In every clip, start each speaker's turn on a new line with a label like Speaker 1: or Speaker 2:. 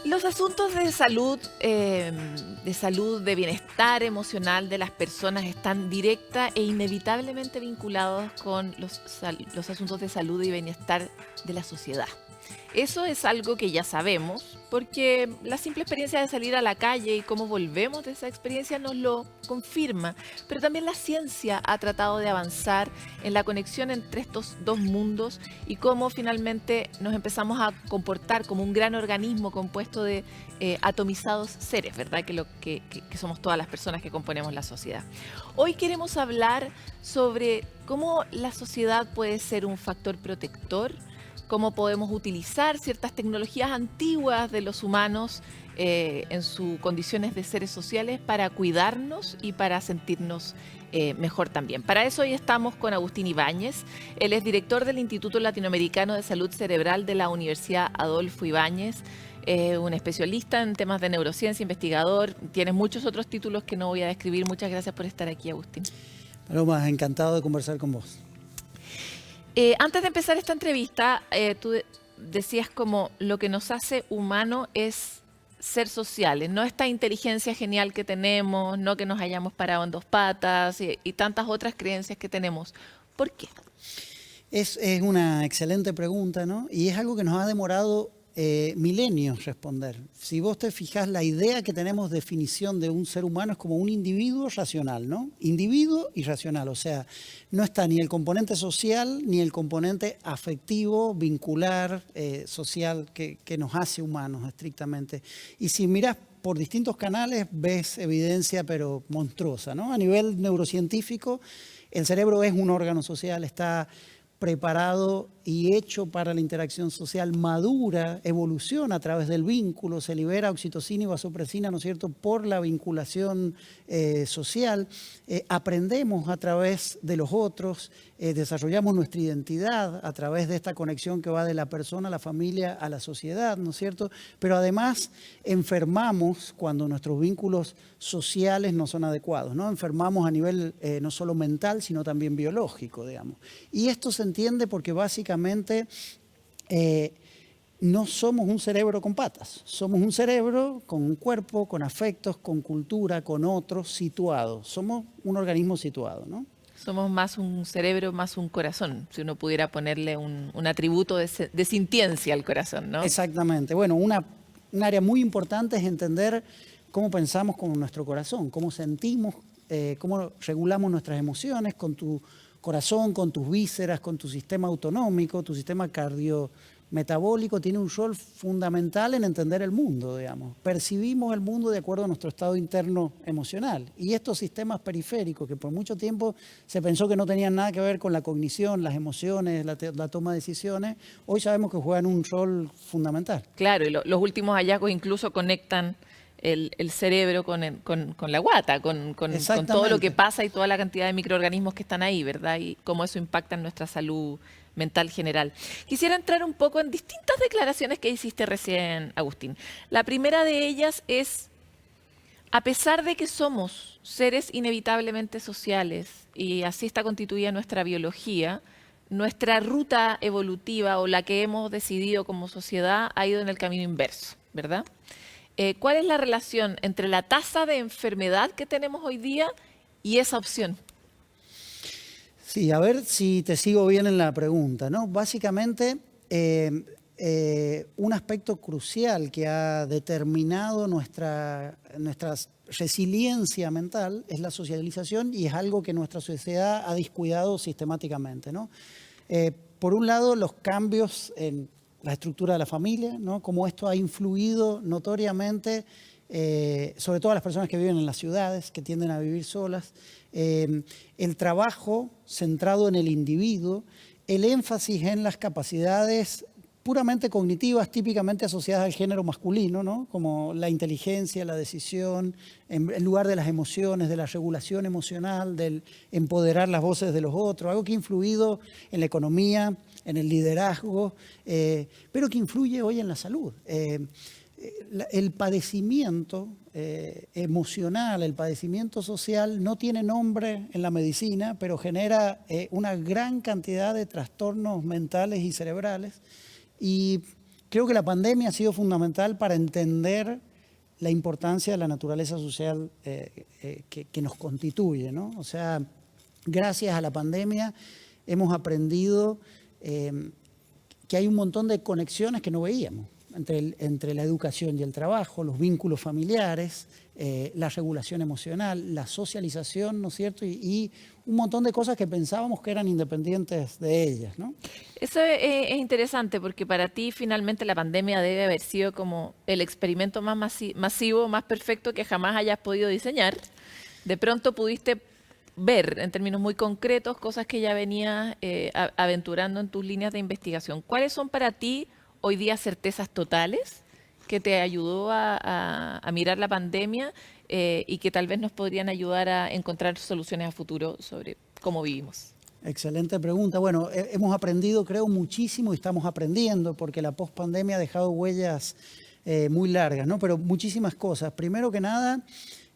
Speaker 1: Los asuntos de salud, de bienestar emocional de las personas están directa e inevitablemente vinculados con los asuntos de salud y bienestar de la sociedad. Eso es algo que ya sabemos, porque la simple experiencia de salir a la calle y cómo volvemos de esa experiencia nos lo confirma. Pero también la ciencia ha tratado de avanzar en la conexión entre estos dos mundos y cómo finalmente nos empezamos a comportar como un gran organismo compuesto de atomizados seres, ¿verdad? Que somos todas las personas que componemos la sociedad. Hoy queremos hablar sobre cómo la sociedad puede ser un factor protector, cómo podemos utilizar ciertas tecnologías antiguas de los humanos en sus condiciones de seres sociales para cuidarnos y para sentirnos mejor también. Para eso hoy estamos con Agustín Ibáñez. Él es director del Instituto Latinoamericano de Salud Cerebral de la Universidad Adolfo Ibáñez, un especialista en temas de neurociencia, investigador. Tienes muchos otros títulos que no voy a describir. Muchas gracias por estar aquí, Agustín.
Speaker 2: Paloma, encantado de conversar con vos.
Speaker 1: Antes de empezar esta entrevista, tú decías como lo que nos hace humano es ser sociales, no esta inteligencia genial que tenemos, no que nos hayamos parado en dos patas y tantas otras creencias que tenemos. ¿Por qué?
Speaker 2: Es una excelente pregunta, ¿no? Y es algo que nos ha demorado milenios responder. Si vos te fijás, la idea que tenemos de definición de un ser humano es como un individuo racional, ¿no? Individuo y racional, o sea, no está ni el componente social ni el componente afectivo, vincular, social, que nos hace humanos estrictamente. Y si mirás por distintos canales, ves evidencia, pero monstruosa, ¿no? A nivel neurocientífico, el cerebro es un órgano social, está preparado y hecho para la interacción social, madura, evoluciona a través del vínculo, se libera oxitocina y vasopresina, ¿no es cierto?, por la vinculación social, aprendemos a través de los otros, desarrollamos nuestra identidad a través de esta conexión que va de la persona a la familia a la sociedad, ¿no es cierto?, pero además enfermamos cuando nuestros vínculos sociales no son adecuados, ¿no? Enfermamos a nivel no solo mental, sino también biológico, digamos. Y esto se entiende porque básicamente no somos un cerebro con patas, somos un cerebro con un cuerpo, con afectos, con cultura, con otros, situados. Somos un organismo situado, ¿no?
Speaker 1: Somos más un cerebro, más un corazón, si uno pudiera ponerle un atributo de sintiencia al corazón, ¿no?
Speaker 2: Exactamente. Bueno, un área muy importante es entender cómo pensamos con nuestro corazón, cómo sentimos, cómo regulamos nuestras emociones con tu corazón, con tus vísceras, con tu sistema autonómico, tu sistema cardiometabólico tiene un rol fundamental en entender el mundo, digamos. Percibimos el mundo de acuerdo a nuestro estado interno emocional. Y estos sistemas periféricos, que por mucho tiempo se pensó que no tenían nada que ver con la cognición, las emociones, la toma de decisiones, hoy sabemos que juegan un rol fundamental.
Speaker 1: Claro, y los últimos hallazgos incluso conectan el cerebro con la guata, con todo lo que pasa y toda la cantidad de microorganismos que están ahí, ¿verdad? Y cómo eso impacta en nuestra salud mental general. Quisiera entrar un poco en distintas declaraciones que hiciste recién, Agustín. La primera de ellas es, a pesar de que somos seres inevitablemente sociales y así está constituida nuestra biología, nuestra ruta evolutiva o la que hemos decidido como sociedad ha ido en el camino inverso, ¿verdad? ¿Cuál es la relación entre la tasa de enfermedad que tenemos hoy día y esa opción?
Speaker 2: Sí, a ver si te sigo bien en la pregunta, ¿no? Básicamente, un aspecto crucial que ha determinado nuestra resiliencia mental es la socialización y es algo que nuestra sociedad ha descuidado sistemáticamente, ¿no? Por un lado, los cambios en la estructura de la familia, ¿no? Cómo esto ha influido notoriamente, sobre todo a las personas que viven en las ciudades, que tienden a vivir solas, el trabajo centrado en el individuo, el énfasis en las capacidades puramente cognitivas, típicamente asociadas al género masculino, ¿no? Como la inteligencia, la decisión, en lugar de las emociones, de la regulación emocional, del empoderar las voces de los otros, algo que ha influido en la economía, en el liderazgo, pero que influye hoy en la salud. El padecimiento emocional, el padecimiento social no tiene nombre en la medicina, pero genera una gran cantidad de trastornos mentales y cerebrales. Y creo que la pandemia ha sido fundamental para entender la importancia de la naturaleza social que nos constituye, ¿no? O sea, gracias a la pandemia hemos aprendido que hay un montón de conexiones que no veíamos entre la educación y el trabajo, los vínculos familiares, la regulación emocional, la socialización, ¿no es cierto? Y un montón de cosas que pensábamos que eran independientes de ellas, ¿no?
Speaker 1: Eso es interesante porque para ti finalmente la pandemia debe haber sido como el experimento más masivo, más perfecto que jamás hayas podido diseñar. De pronto pudiste ver en términos muy concretos cosas que ya venías aventurando en tus líneas de investigación. ¿Cuáles son para ti hoy día certezas totales que te ayudó a mirar la pandemia y que tal vez nos podrían ayudar a encontrar soluciones a futuro sobre cómo vivimos?
Speaker 2: Excelente pregunta. Bueno, hemos aprendido, creo, muchísimo y estamos aprendiendo porque la pospandemia ha dejado huellas muy largas, ¿no? Pero muchísimas cosas. Primero que nada,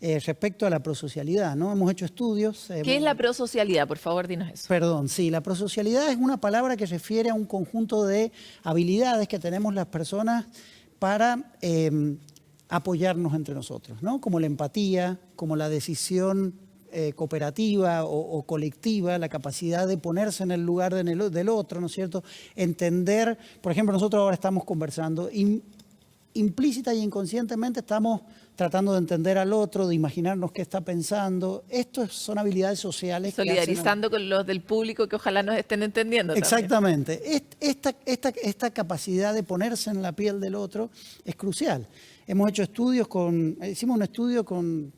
Speaker 2: respecto a la prosocialidad, ¿no? Hemos hecho estudios.
Speaker 1: ¿Qué es la prosocialidad? Por favor, dinos eso.
Speaker 2: Perdón, sí, la prosocialidad es una palabra que refiere a un conjunto de habilidades que tenemos las personas para apoyarnos entre nosotros, ¿no? Como la empatía, como la decisión cooperativa o colectiva, la capacidad de ponerse en el lugar del otro, ¿no es cierto? Entender, por ejemplo, nosotros ahora estamos conversando, implícita y inconscientemente estamos tratando de entender al otro, de imaginarnos qué está pensando. Estas son habilidades sociales.
Speaker 1: Solidarizando con los del público que ojalá nos estén entendiendo.
Speaker 2: Exactamente. Esta capacidad de ponerse en la piel del otro es crucial. Hemos hecho estudios hicimos un estudio con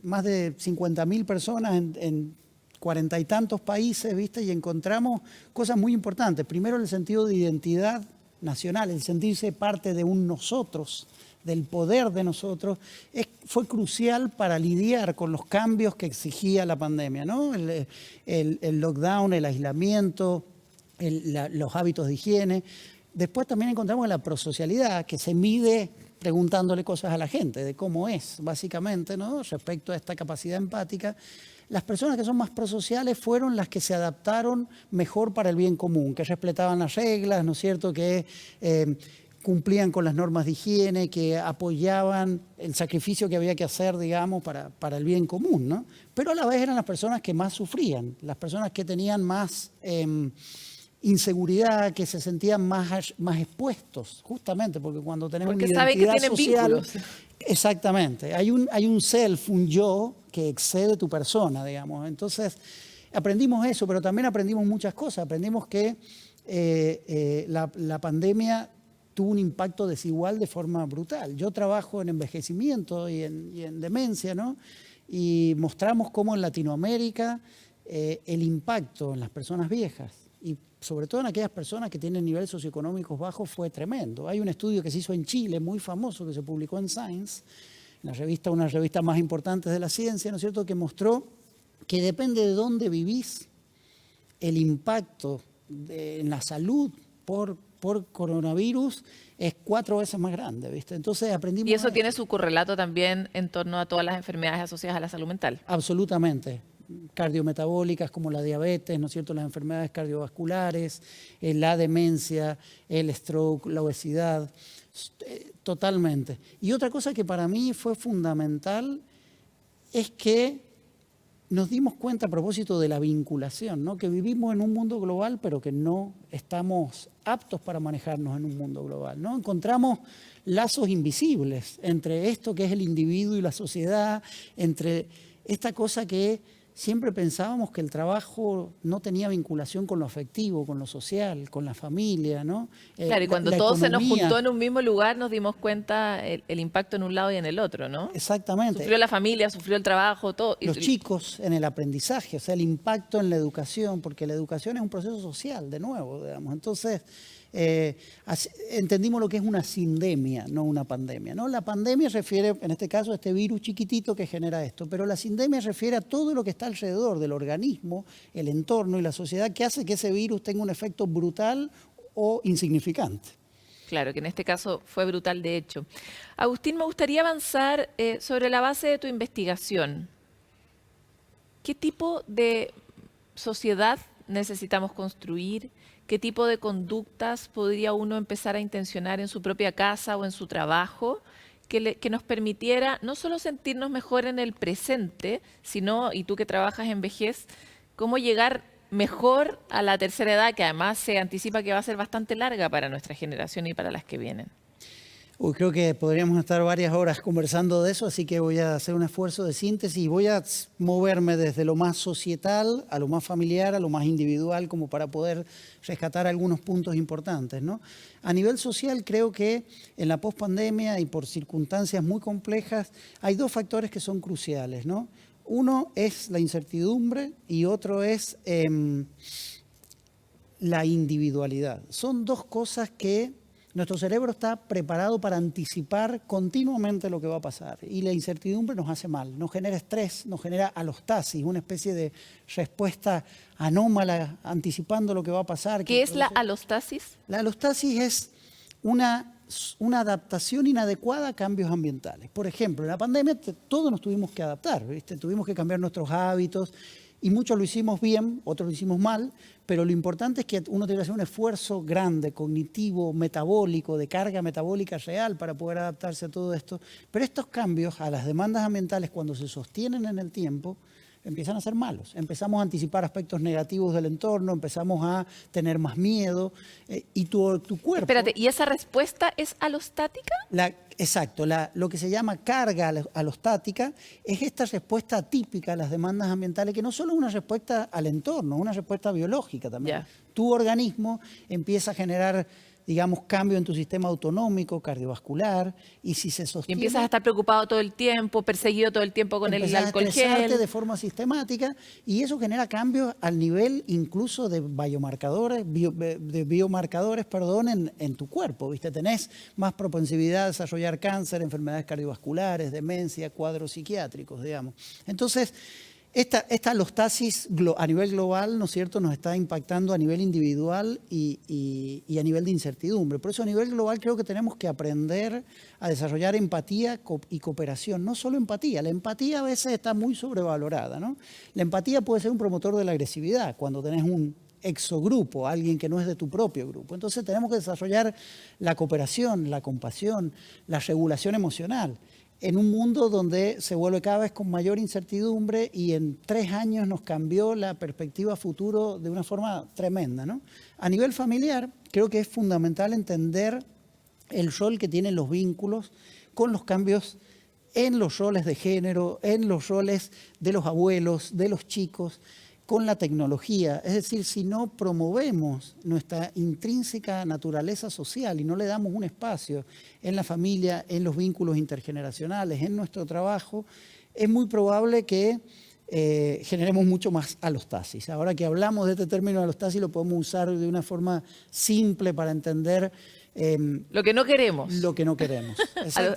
Speaker 2: más de 50.000 personas en 40 y tantos países, ¿viste? Y encontramos cosas muy importantes. Primero, el sentido de identidad nacional, el sentirse parte de un nosotros, del poder de nosotros, fue crucial para lidiar con los cambios que exigía la pandemia, ¿no? El lockdown, el aislamiento, los hábitos de higiene. Después también encontramos la prosocialidad, que se mide preguntándole cosas a la gente de cómo es, básicamente, ¿no? Respecto a esta capacidad empática. Las personas que son más prosociales fueron las que se adaptaron mejor para el bien común, que respetaban las reglas, ¿no es cierto?, que cumplían con las normas de higiene, que apoyaban el sacrificio que había que hacer, digamos, para el bien común, ¿no? Pero a la vez eran las personas que más sufrían, las personas que tenían más inseguridad, que se sentían más expuestos, justamente porque cuando tenemos una identidad social, vínculos. Exactamente, hay un self, un yo que excede tu persona, digamos. Entonces aprendimos eso, pero también aprendimos muchas cosas. Aprendimos que la pandemia tuvo un impacto desigual de forma brutal. Yo trabajo en envejecimiento y en demencia, ¿no? Y mostramos cómo en Latinoamérica el impacto en las personas viejas y sobre todo en aquellas personas que tienen niveles socioeconómicos bajos fue tremendo. Hay un estudio que se hizo en Chile, muy famoso, que se publicó en Science, una de las revistas más importantes de la ciencia, ¿no es cierto?, que mostró que depende de dónde vivís, el impacto en la salud por coronavirus es 4 veces más grande, ¿viste? Entonces aprendimos.
Speaker 1: Y eso tiene su correlato también en torno a todas las enfermedades asociadas a la salud mental.
Speaker 2: Absolutamente. Cardiometabólicas como la diabetes, ¿no es cierto?, las enfermedades cardiovasculares, la demencia, el stroke, la obesidad, totalmente. Y otra cosa que para mí fue fundamental es que nos dimos cuenta a propósito de la vinculación, ¿no?, que vivimos en un mundo global, pero que no estamos aptos para manejarnos en un mundo global, ¿no? Encontramos lazos invisibles entre esto que es el individuo y la sociedad, entre esta cosa que siempre pensábamos que el trabajo no tenía vinculación con lo afectivo, con lo social, con la familia, ¿no?
Speaker 1: Claro, y cuando todo se nos juntó en un mismo lugar nos dimos cuenta el impacto en un lado y en el otro, ¿no?
Speaker 2: Exactamente.
Speaker 1: Sufrió la familia, sufrió el trabajo, todo.
Speaker 2: Los chicos en el aprendizaje, o sea, el impacto en la educación, porque la educación es un proceso social, de nuevo, digamos. Entonces, entendimos lo que es una sindemia, no una pandemia, ¿no? La pandemia refiere, en este caso, a este virus chiquitito que genera esto, pero la sindemia refiere a todo lo que está alrededor del organismo, el entorno y la sociedad que hace que ese virus tenga un efecto brutal o insignificante.
Speaker 1: Claro, que en este caso fue brutal de hecho. Agustín, me gustaría avanzar sobre la base de tu investigación. ¿Qué tipo de sociedad necesitamos construir? qué tipo de conductas podría uno empezar a intencionar en su propia casa o en su trabajo que nos permitiera no solo sentirnos mejor en el presente, sino, y tú que trabajas en vejez, cómo llegar mejor a la tercera edad, que además se anticipa que va a ser bastante larga para nuestra generación y para las que vienen.
Speaker 2: Uy, creo que podríamos estar varias horas conversando de eso, así que voy a hacer un esfuerzo de síntesis y voy a moverme desde lo más societal a lo más familiar, a lo más individual, como para poder rescatar algunos puntos importantes, ¿no? A nivel social, creo que en la pospandemia y por circunstancias muy complejas, hay dos factores que son cruciales, ¿no? Uno es la incertidumbre y otro es la individualidad. Son dos cosas que nuestro cerebro está preparado para anticipar continuamente lo que va a pasar y la incertidumbre nos hace mal, nos genera estrés, nos genera alostasis, una especie de respuesta anómala anticipando lo que va a pasar.
Speaker 1: ¿Qué es la alostasis?
Speaker 2: La alostasis es una adaptación inadecuada a cambios ambientales. Por ejemplo, en la pandemia todos nos tuvimos que adaptar, ¿viste? Tuvimos que cambiar nuestros hábitos y muchos lo hicimos bien, otros lo hicimos mal, pero lo importante es que uno tiene que hacer un esfuerzo grande, cognitivo, metabólico, de carga metabólica real para poder adaptarse a todo esto. Pero estos cambios a las demandas ambientales, cuando se sostienen en el tiempo, empiezan a ser malos. Empezamos a anticipar aspectos negativos del entorno, empezamos a tener más miedo y tu cuerpo...
Speaker 1: Espérate, ¿y esa respuesta es alostática?
Speaker 2: Exacto, lo que se llama carga alostática es esta respuesta atípica a las demandas ambientales, que no solo es una respuesta al entorno, es una respuesta biológica también. Tu organismo empieza a generar, digamos, cambio en tu sistema autonómico, cardiovascular, y si se sostiene...
Speaker 1: Y empiezas a estar preocupado todo el tiempo, perseguido todo el tiempo con el alcohol gel.
Speaker 2: De forma sistemática, y eso genera cambios al nivel incluso de biomarcadores, en tu cuerpo, ¿viste? Tenés más propensibilidad a desarrollar cáncer, enfermedades cardiovasculares, demencia, cuadros psiquiátricos, digamos. Entonces, esta alostasis a nivel global, ¿no es cierto?, nos está impactando a nivel individual y a nivel de incertidumbre. Por eso a nivel global creo que tenemos que aprender a desarrollar empatía y cooperación. No solo empatía, la empatía a veces está muy sobrevalorada, ¿no? La empatía puede ser un promotor de la agresividad cuando tenés un exogrupo, alguien que no es de tu propio grupo. Entonces tenemos que desarrollar la cooperación, la compasión, la regulación emocional, en un mundo donde se vuelve cada vez con mayor incertidumbre y en 3 años nos cambió la perspectiva futuro de una forma tremenda, ¿no? A nivel familiar, creo que es fundamental entender el rol que tienen los vínculos con los cambios en los roles de género, en los roles de los abuelos, de los chicos, con la tecnología. Es decir, si no promovemos nuestra intrínseca naturaleza social y no le damos un espacio en la familia, en los vínculos intergeneracionales, en nuestro trabajo, es muy probable que generemos mucho más alostasis. Ahora que hablamos de este término alostasis, lo podemos usar de una forma simple para entender
Speaker 1: lo que no queremos.
Speaker 2: Lo que no queremos.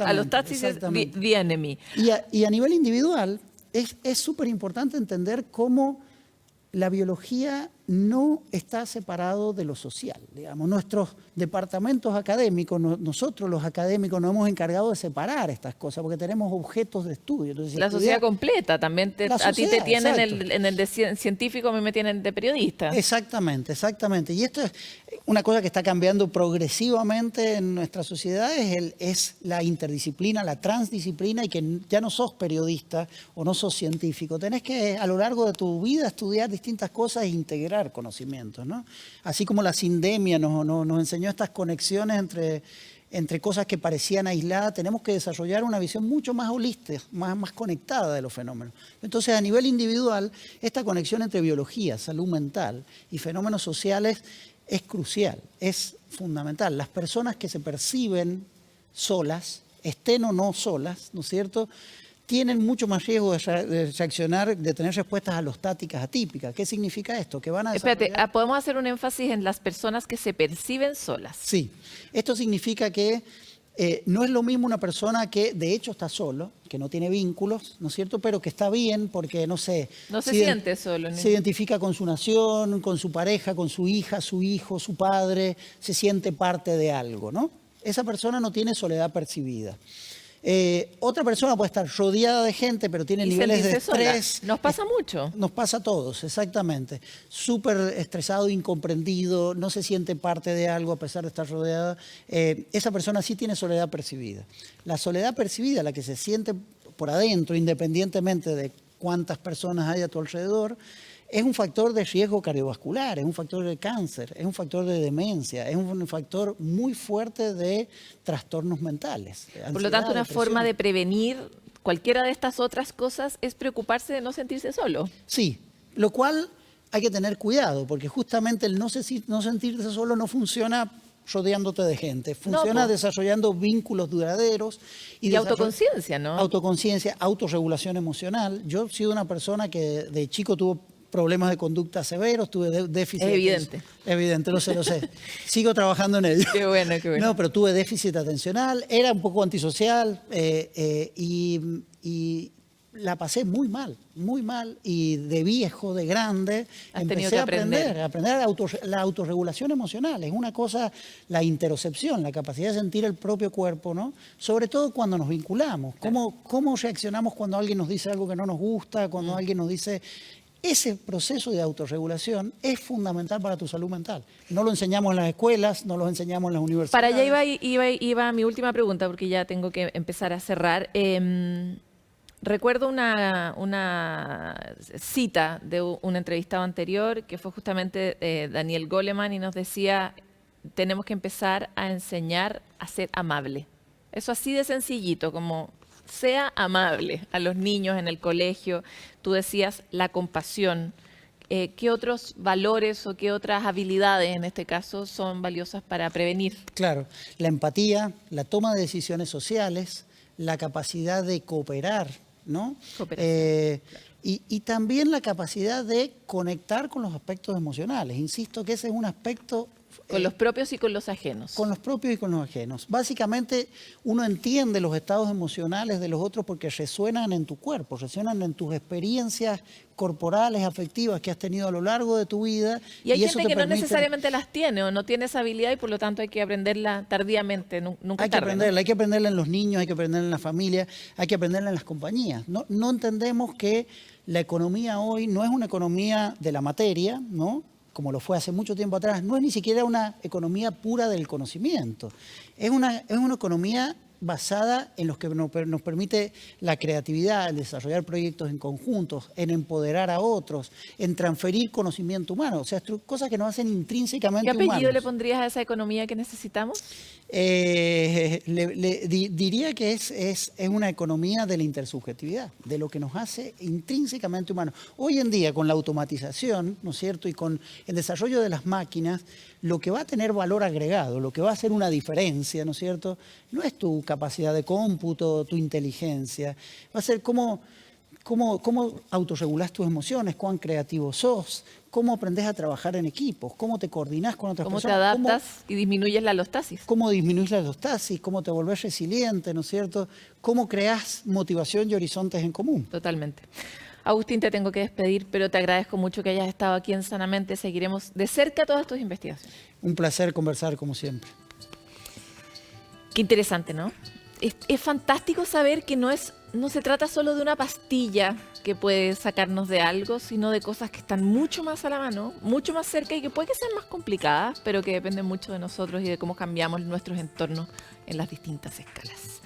Speaker 1: Alostasis es the enemy.
Speaker 2: Y a nivel individual, es súper importante entender cómo la biología no está separado de lo social, digamos. Nuestros departamentos académicos, nosotros los académicos nos hemos encargado de separar estas cosas porque tenemos objetos de estudio. Entonces,
Speaker 1: la sociedad completa, también a ti te tienen en el de científico, a mí me tienen de periodista.
Speaker 2: Exactamente, exactamente. Y esto es una cosa que está cambiando progresivamente en nuestra sociedad, es la interdisciplina, la transdisciplina, y que ya no sos periodista o no sos científico. Tenés que a lo largo de tu vida estudiar distintas cosas e integrar conocimientos, ¿no? Así como la sindemia nos enseñó estas conexiones entre cosas que parecían aisladas, tenemos que desarrollar una visión mucho más holística, más conectada de los fenómenos. Entonces, a nivel individual, esta conexión entre biología, salud mental y fenómenos sociales es crucial, es fundamental. Las personas que se perciben solas, estén o no solas, ¿no es cierto?, tienen mucho más riesgo de reaccionar, de tener respuestas alostáticas atípicas. ¿Qué significa esto? Que van a desarrollar...
Speaker 1: Espérate, ¿podemos hacer un énfasis en las personas que se perciben solas?
Speaker 2: Sí. Esto significa que no es lo mismo una persona que de hecho está solo, que no tiene vínculos, ¿no es cierto?, pero que está bien porque, no sé...
Speaker 1: No se siente solo.
Speaker 2: Se identifica con su nación, con su pareja, con su hija, su hijo, su padre, se siente parte de algo, ¿no? Esa persona no tiene soledad percibida. Otra persona puede estar rodeada de gente, pero tiene
Speaker 1: Y
Speaker 2: niveles de
Speaker 1: sentirse sola.
Speaker 2: estrés.
Speaker 1: Nos pasa mucho.
Speaker 2: Nos pasa a todos, exactamente. Súper estresado, incomprendido, no se siente parte de algo a pesar de estar rodeada. Esa persona sí tiene soledad percibida. La soledad percibida, la que se siente por adentro, independientemente de cuántas personas hay a tu alrededor, es un factor de riesgo cardiovascular, es un factor de cáncer, es un factor de demencia, es un factor muy fuerte de trastornos mentales.
Speaker 1: Por lo tanto, una forma de prevenir cualquiera de estas otras cosas es preocuparse de no sentirse solo.
Speaker 2: Sí, lo cual hay que tener cuidado, porque justamente el no sentirse solo no funciona rodeándote de gente, funciona desarrollando vínculos duraderos.
Speaker 1: Y autoconciencia, ¿no?
Speaker 2: Autoconciencia, autorregulación emocional. Yo he sido una persona que de chico tuvo problemas de conducta severos, tuve déficit.
Speaker 1: Es evidente.
Speaker 2: Evidente, lo sé. Sigo trabajando en ello.
Speaker 1: Qué bueno, qué bueno.
Speaker 2: No, pero tuve déficit atencional, era un poco antisocial y la pasé muy mal. Y de viejo, de grande, empecé a aprender la autorregulación emocional. Es una cosa, la interocepción, la capacidad de sentir el propio cuerpo, ¿no? Sobre todo cuando nos vinculamos. ¿Cómo reaccionamos cuando alguien nos dice algo que no nos gusta, cuando alguien nos dice... Ese proceso de autorregulación es fundamental para tu salud mental. No lo enseñamos en las escuelas, no lo enseñamos en las universidades.
Speaker 1: Para allá iba mi última pregunta, porque ya tengo que empezar a cerrar. Recuerdo una cita de un entrevistado anterior, que fue justamente Daniel Goleman, y nos decía, tenemos que empezar a enseñar a ser amable. Eso así de sencillito, como... sea amable a los niños en el colegio. Tú decías la compasión. ¿Qué otros valores o qué otras habilidades en este caso son valiosas para prevenir?
Speaker 2: Claro, la empatía, la toma de decisiones sociales, la capacidad de cooperar, ¿no? Y también la capacidad de conectar con los aspectos emocionales. Insisto que ese es un aspecto...
Speaker 1: Con los propios y con los ajenos.
Speaker 2: Con los propios y con los ajenos. Básicamente, uno entiende los estados emocionales de los otros porque resuenan en tu cuerpo, resuenan en tus experiencias corporales, afectivas que has tenido a lo largo de tu vida.
Speaker 1: Y hay gente que no necesariamente las tiene o no tiene esa habilidad y por lo tanto hay que aprenderla tardíamente, nunca tarde.
Speaker 2: Hay que aprenderla en los niños, hay que aprenderla en la familia, hay que aprenderla en las compañías. No entendemos que la economía hoy no es una economía de la materia, ¿no? Como lo fue hace mucho tiempo atrás, no es ni siquiera una economía pura del conocimiento. Es una economía basada en los que nos permite la creatividad, el desarrollar proyectos en conjuntos, en empoderar a otros, en transferir conocimiento humano. O sea, cosas que nos hacen intrínsecamente humanos.
Speaker 1: ¿Qué apellido le pondrías a esa economía que necesitamos?
Speaker 2: Diría que es una economía de la intersubjetividad, de lo que nos hace intrínsecamente humanos. Hoy en día, con la automatización, ¿no es cierto?, y con el desarrollo de las máquinas, lo que va a tener valor agregado, lo que va a hacer una diferencia, ¿no es cierto?, no es tu capacidad de cómputo, tu inteligencia, va a ser cómo autorregulas tus emociones, cuán creativo sos, cómo aprendes a trabajar en equipos, cómo te coordinás con otras personas.
Speaker 1: Cómo te adaptas y disminuyes la alostasis.
Speaker 2: Cómo disminuyes la alostasis, cómo te volvés resiliente, ¿no es cierto? Cómo creás motivación y horizontes en común.
Speaker 1: Totalmente. Agustín, te tengo que despedir, pero te agradezco mucho que hayas estado aquí en Sanamente. Seguiremos de cerca todas tus investigaciones.
Speaker 2: Un placer conversar, como siempre.
Speaker 1: Qué interesante, ¿no? Es fantástico saber que no se trata solo de una pastilla que puede sacarnos de algo, sino de cosas que están mucho más a la mano, mucho más cerca y que puede que sean más complicadas, pero que dependen mucho de nosotros y de cómo cambiamos nuestros entornos en las distintas escalas.